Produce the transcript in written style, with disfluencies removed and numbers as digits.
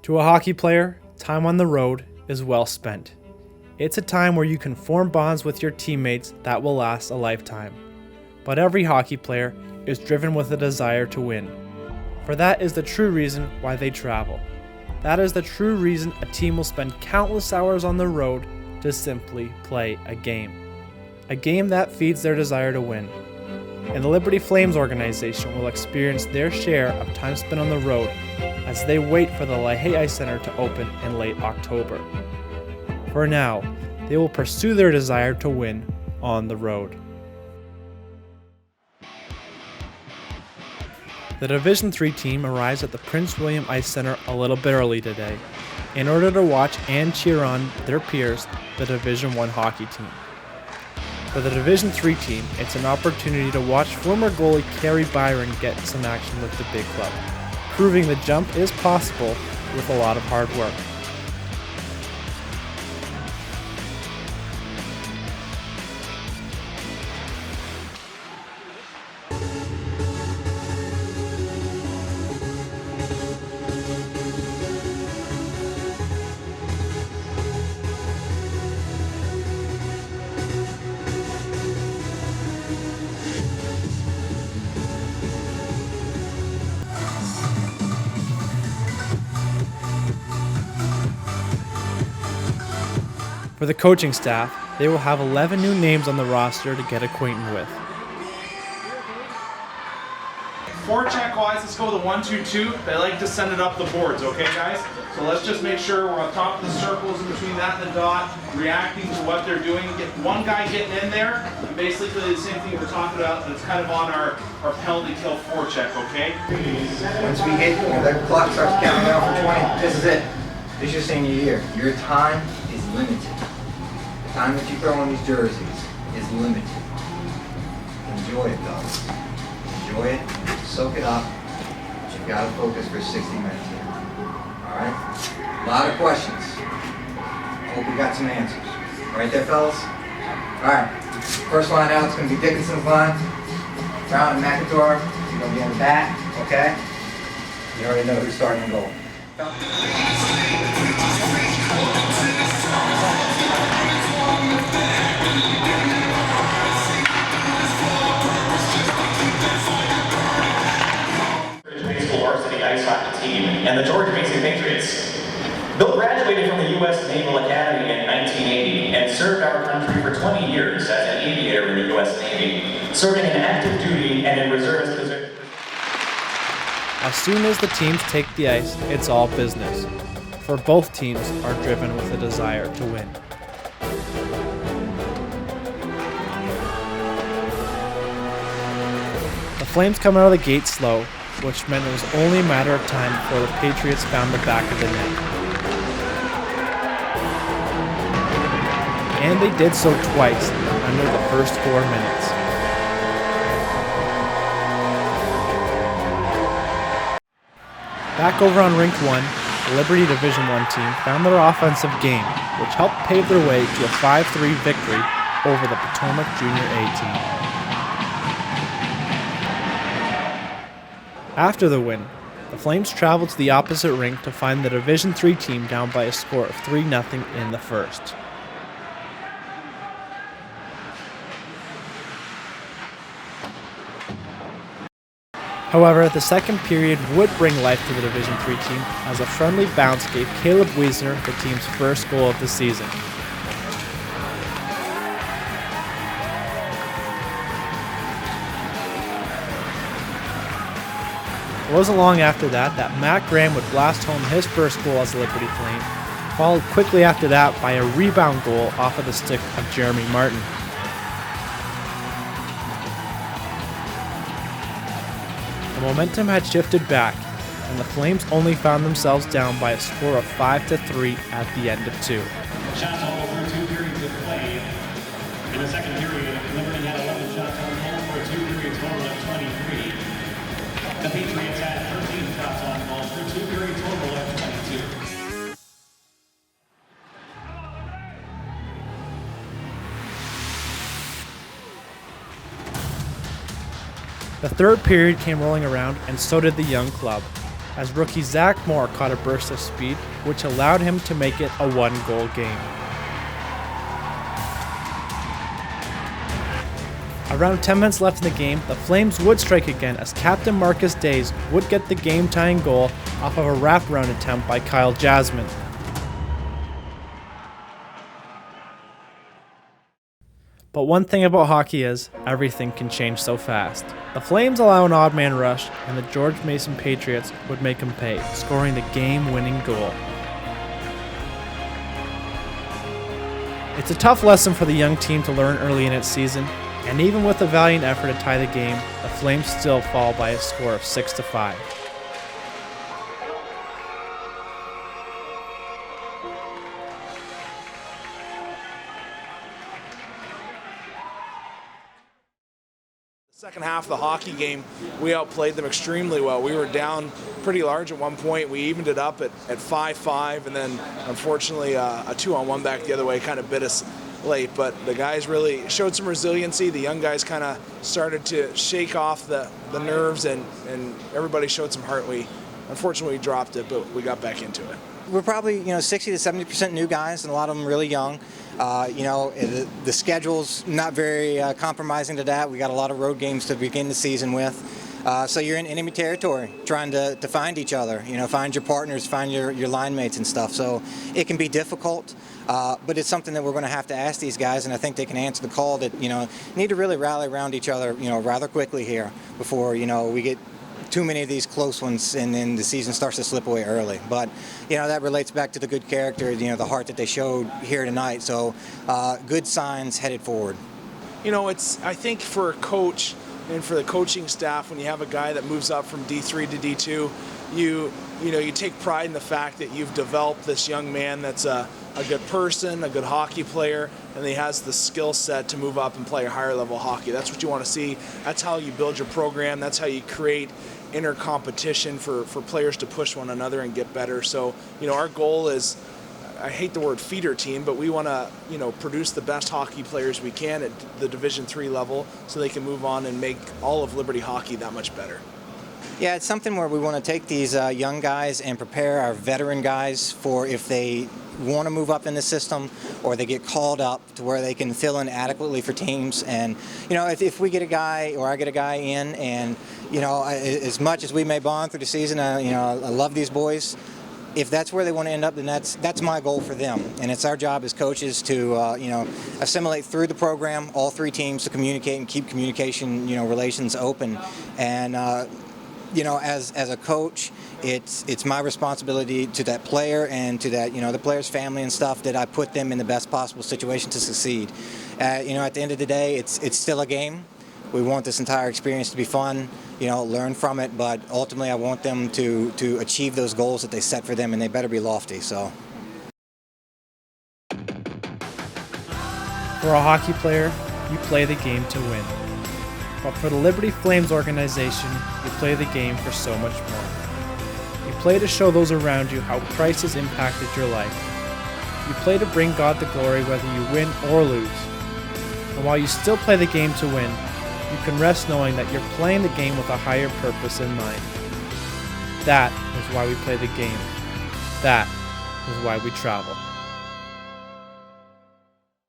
To a hockey player, time on the road is well spent. It's a time where you can form bonds with your teammates that will last a lifetime. But every hockey player is driven with a desire to win. For that is the true reason why they travel. That is the true reason a team will spend countless hours on the road to simply play a game. A game that feeds their desire to win. And the Liberty Flames organization will experience their share of time spent on the road as they wait for the Lahaye Ice Center to open in late October. For now, they will pursue their desire to win on the road. The Division III team arrives at the Prince William Ice Center a little bit early today in order to watch and cheer on their peers, the Division I hockey team. For the Division III team, it's an opportunity to watch former goalie Carey Byron get some action with the big club, proving the jump is possible with a lot of hard work. For the coaching staff, they will have 11 new names on the roster to get acquainted with. Forecheck-wise, let's go with the 1-2-2. They like to send it up the boards, okay, guys? So let's just make sure we're on top of the circles in between that and the dot, reacting to what they're doing. Get one guy getting in there, and basically the same thing we're talking about that's kind of on our penalty kill forecheck, okay? Once we hit, the clock starts counting down for 20, this is it. This is your senior year. Your time is limited. The time that you throw on these jerseys is limited. Enjoy it though. Enjoy it, soak it up, but you've got to focus for 60 minutes here. Alright? A lot of questions. Hope we got some answers. Right there, fellas? Alright. First line out, it's going to be Dickinson's line. Brown and McIntyre, you're going to be in the back, okay? You already know who's starting the goal. Varsity ice hockey team and the Georgia Mason Patriots. Bill graduated from the U.S. Naval Academy in 1980 and served our country for 20 years as an aviator in the U.S. Navy, serving in active duty and in reservist position. As soon as the teams take the ice, it's all business, for both teams are driven with a desire to win. The Flames come out of the gate slow, which meant it was only a matter of time before the Patriots found the back of the net. And they did so twice under the first 4 minutes. Back over on Rink 1, the Liberty Division I team found their offensive game, which helped pave their way to a 5-3 victory over the Potomac Junior A team. After the win, the Flames traveled to the opposite rink to find the Division III team down by a score of 3-0 in the first. However, the second period would bring life to the Division III team as a friendly bounce gave Caleb Wiesner the team's first goal of the season. It wasn't long after that Matt Graham would blast home his first goal as a Liberty Flame, followed quickly after that by a rebound goal off of the stick of Jeremy Martin. The momentum had shifted back, and the Flames only found themselves down by a score of 5-3 at the end of 2. Shots all through 2 periods of play. In the second period, Liberty had 11 shots on goal for a 2-period total of 23. The Patriots had 13 shots on goal for a 2-period total of 22. The third period came rolling around, and so did the young club. as rookie Zach Moore caught a burst of speed, which allowed him to make it a one-goal game. Around 10 minutes left in the game, the Flames would strike again as Captain Marcus Days would get the game-tying goal off of a wraparound attempt by Kyle Jasmine. But one thing about hockey is, everything can change so fast. The Flames allow an odd man rush, and the George Mason Patriots would make him pay, scoring the game-winning goal. It's a tough lesson for the young team to learn early in its season, and even with a valiant effort to tie the game, the Flames still fall by a score of 6-5. Second half of the hockey game, we outplayed them extremely well. We were down pretty large at one point. We evened it up at 5-5, and then unfortunately a 2-on-1 back the other way kind of bit us late. But the guys really showed some resiliency. The young guys kind of started to shake off the nerves, and everybody showed some heart. Unfortunately, we dropped it, but we got back into it. We're probably 60 to 70% new guys, and a lot of them really young. The schedule's not very compromising to that. We got a lot of road games to begin the season with. So you're in enemy territory, trying to find each other, find your partners, find your line mates and stuff. So it can be difficult, but it's something that we're going to have to ask these guys, and I think they can answer the call that, need to really rally around each other, rather quickly here before, we get too many of these close ones and then the season starts to slip away early. But, that relates back to the good character, the heart that they showed here tonight. So good signs headed forward. I think for a coach and for the coaching staff, when you have a guy that moves up from D3 to D2, you take pride in the fact that you've developed this young man that's a good person, a good hockey player, and he has the skill set to move up and play a higher level hockey. That's what you want to see. That's how you build your program. That's how you create inner competition for players to push one another and get better. So, our goal is, I hate the word feeder team, but we want to, produce the best hockey players we can at the Division III level so they can move on and make all of Liberty hockey that much better. Yeah, it's something where we want to take these young guys and prepare our veteran guys for if they want to move up in the system or they get called up to where they can fill in adequately for teams. And, if we get a guy or I get a guy in and, as much as we may bond through the season, I love these boys. If that's where they want to end up, then that's my goal for them. And it's our job as coaches to, assimilate through the program, all three teams to communicate and keep communication, relations open. And, as a coach, it's my responsibility to that player and to that, the player's family and stuff, that I put them in the best possible situation to succeed. At the end of the day, it's still a game. We want this entire experience to be fun, learn from it, but ultimately I want them to achieve those goals that they set for them, and they better be lofty. So. For a hockey player, you play the game to win. But for the Liberty Flames organization, you play the game for so much more. You play to show those around you how Christ has impacted your life. You play to bring God the glory whether you win or lose. And while you still play the game to win, you can rest knowing that you're playing the game with a higher purpose in mind. That is why we play the game. That is why we travel.